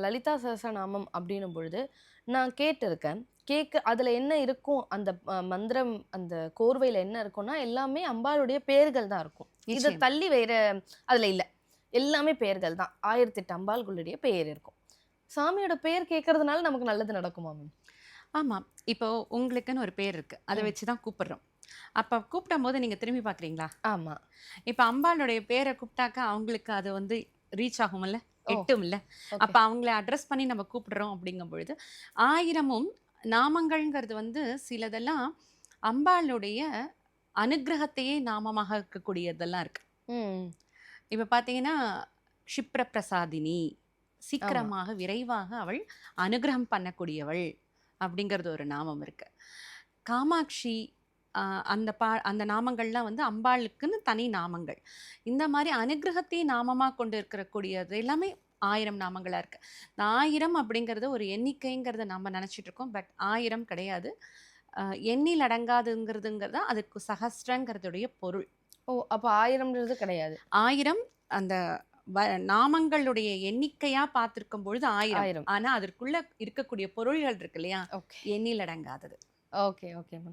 லலிதா சஹஸ்ரநாமம் அப்படின்னும் பொழுது நான் கேட்டிருக்கேன். அதுல என்ன இருக்கும் அந்த மந்திரம் அந்த கோர்வையில என்ன இருக்கும்னா, எல்லாமே அம்பாளுடைய பெயர்கள் தான் இருக்கும். இத நிச்சயம். தள்ளி வேற அதுல இல்ல. எல்லாமே பெயர்கள் தான். 1008 அம்பாள்களுடைய பெயர் இருக்கும். சாமியோட பெயர் கேட்கறதுனால நமக்கு நல்லது நடக்குமா மேம்? ஆமா. இப்போ உங்களுக்குன்னு ஒரு பேர் இருக்கு. அத ம். வச்சு தான் கூப்பிடுறோம். அப்ப கூப்பிடும்போது நீங்க திரும்பி பார்க்குறீங்களா? ஆமா. இப்ப அம்பாளுடைய பேர கூப்பிட்டாக்கா அவங்களுக்கு அது வந்து ரீச் ஆகும்ல? ஓ! எட்டும்ல? ஓகே. அப்ப அவங்கள அட்ரஸ் பண்ணி நம்ம கூப்பிடுறோம் அப்படிங்கும் பொழுது, 1000ம் நாமங்கள்ங்கிறது வந்து சிலதெல்லாம் அம்பாளுடைய அனுக்கிரகத்தையே நாமமாக இருக்கக்கூடியதெல்லாம் இருக்கு. ம். இப்ப பார்த்தீங்கன்னா, "க்ஷிப்ர பிரசாதினி" ஆமா. சீக்கிரமாக, விரைவாக அவள் அனுக்கிரகம் பண்ணக்கூடியவள் அப்படிங்கிறது ஒரு நாமம் இருக்கு. காமாட்சி அந்த நாமங்கள்லாம் வந்து அம்பாளுக்குன்னு தனி நாமங்கள். இந்த மாரி அனுக்கிரகத்தையே நாமமா கொண்டு இருக்கக்கூடியது எல்லாமே 1000 நாமங்களா இருக்கு. இந்த 1000 அப்படிங்கிறது ஒரு எண்ணிக்கைங்கிறத நம்ம நெனச்சிட்டு இருக்கோம். பட் 1000 கிடையாது. எண்ணில் அடங்காதுங்கிறதுங்கிறது அதுக்கு சஹஸ்ரங்கிறதுடைய பொருள். ஓ! அப்ப 1000ன்றது கிடையாது. 1000 அந்த வ நாமங்களுடைய எண்ணிக்கையா பார்த்திருக்கும் பொழுது 1000. 1000. ஆனா, அதற்குள்ள இருக்கக்கூடிய பொருள்கள் இருக்கு இல்லையா? ஓகே. எண்ணில் அடங்காதது. Okay, okay ma'am.